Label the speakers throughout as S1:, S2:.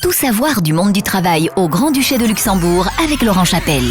S1: Tout savoir du monde du travail au Grand-Duché de Luxembourg avec Laurent Chapelle.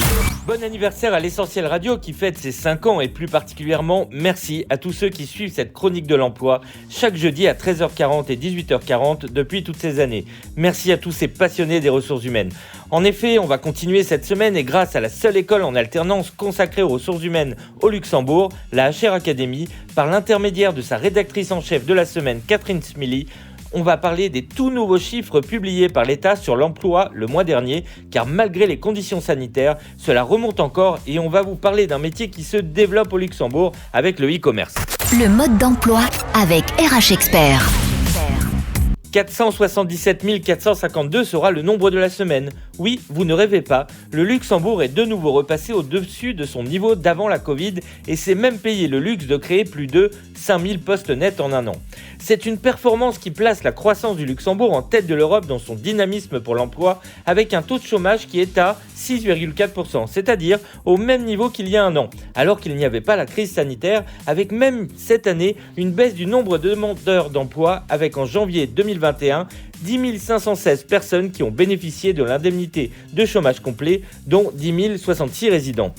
S2: Bon anniversaire à l'Essentiel Radio qui fête ses 5 ans et plus particulièrement merci à tous ceux qui suivent cette chronique de l'emploi chaque jeudi à 13h40 et 18h40 depuis toutes ces années. Merci à tous ces passionnés des ressources humaines. En effet, on va continuer cette semaine et grâce à la seule école en alternance consacrée aux ressources humaines au Luxembourg, la HR Academy, par l'intermédiaire de sa rédactrice en chef de la semaine, Catherine Smilly, on va parler des tout nouveaux chiffres publiés par l'État sur l'emploi le mois dernier, car malgré les conditions sanitaires, cela remonte encore et on va vous parler d'un métier qui se développe au Luxembourg avec le e-commerce.
S1: Le mode d'emploi avec RH Expert.
S2: 477 452 sera le nombre de la semaine. Oui, vous ne rêvez pas, le Luxembourg est de nouveau repassé au-dessus de son niveau d'avant la Covid et s'est même payé le luxe de créer plus de 5000 postes nets en un an. C'est une performance qui place la croissance du Luxembourg en tête de l'Europe dans son dynamisme pour l'emploi avec un taux de chômage qui est à 6,4%, c'est-à-dire au même niveau qu'il y a un an, alors qu'il n'y avait pas la crise sanitaire, avec même cette année une baisse du nombre de demandeurs d'emploi avec en janvier 2021 10 516 personnes qui ont bénéficié de l'indemnité de chômage complet, dont 10 066 résidents.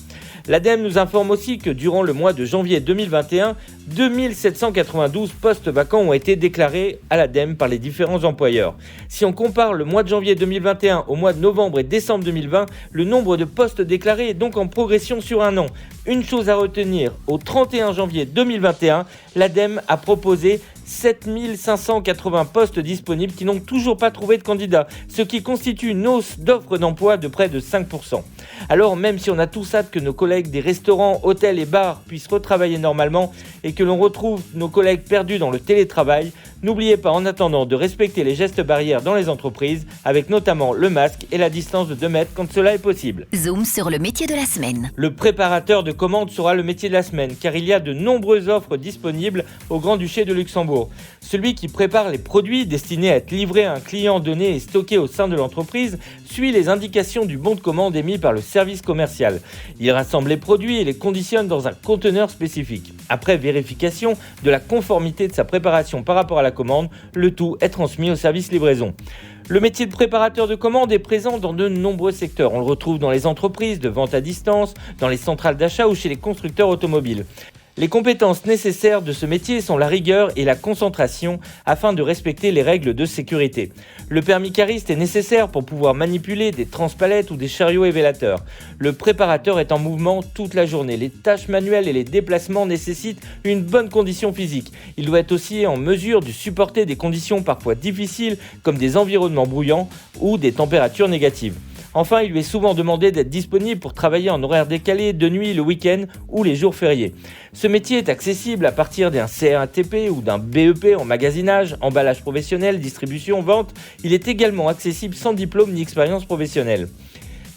S2: L'ADEME nous informe aussi que durant le mois de janvier 2021, 2 792 postes vacants ont été déclarés à l'ADEME par les différents employeurs. Si on compare le mois de janvier 2021 au mois de novembre et décembre 2020, le nombre de postes déclarés est donc en progression sur un an. Une chose à retenir, au 31 janvier 2021, l'ADEME a proposé 7 580 postes disponibles qui n'ont toujours pas trouvé de candidats, ce qui constitue une hausse d'offres d'emploi de près de 5%. Alors même si on a tous hâte que nos collègues des restaurants, hôtels et bars puissent retravailler normalement et que l'on retrouve nos collègues perdus dans le télétravail, n'oubliez pas en attendant de respecter les gestes barrières dans les entreprises, avec notamment le masque et la distance de 2 mètres quand cela est possible.
S1: Zoom sur le métier de la semaine.
S2: Le préparateur de commande sera le métier de la semaine, car il y a de nombreuses offres disponibles au Grand-Duché de Luxembourg. Celui qui prépare les produits destinés à être livrés à un client donné et stockés au sein de l'entreprise suit les indications du bon de commande émis par le service commercial. Il rassemble les produits et les conditionne dans un conteneur spécifique. Après vérification de la conformité de sa préparation par rapport à la commande, le tout est transmis au service livraison. Le métier de préparateur de commande est présent dans de nombreux secteurs. On le retrouve dans les entreprises de vente à distance, dans les centrales d'achat ou chez les constructeurs automobiles. Les compétences nécessaires de ce métier sont la rigueur et la concentration afin de respecter les règles de sécurité. Le permis cariste est nécessaire pour pouvoir manipuler des transpalettes ou des chariots élévateurs. Le préparateur est en mouvement toute la journée. Les tâches manuelles et les déplacements nécessitent une bonne condition physique. Il doit être aussi en mesure de supporter des conditions parfois difficiles comme des environnements bruyants ou des températures négatives. Enfin, il lui est souvent demandé d'être disponible pour travailler en horaire décalé, de nuit, le week-end ou les jours fériés. Ce métier est accessible à partir d'un CRATP ou d'un BEP en magasinage, emballage professionnel, distribution, vente. Il est également accessible sans diplôme ni expérience professionnelle.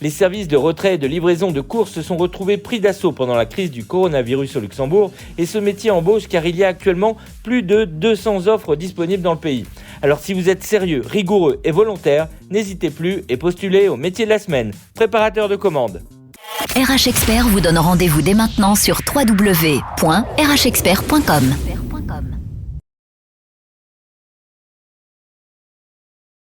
S2: Les services de retrait et de livraison de courses se sont retrouvés pris d'assaut pendant la crise du coronavirus au Luxembourg et ce métier embauche car il y a actuellement plus de 200 offres disponibles dans le pays. Alors si vous êtes sérieux, rigoureux et volontaire, n'hésitez plus et postulez au métier de la semaine, préparateur de commande.
S1: RH Expert vous donne rendez-vous dès maintenant sur www.rhexpert.com.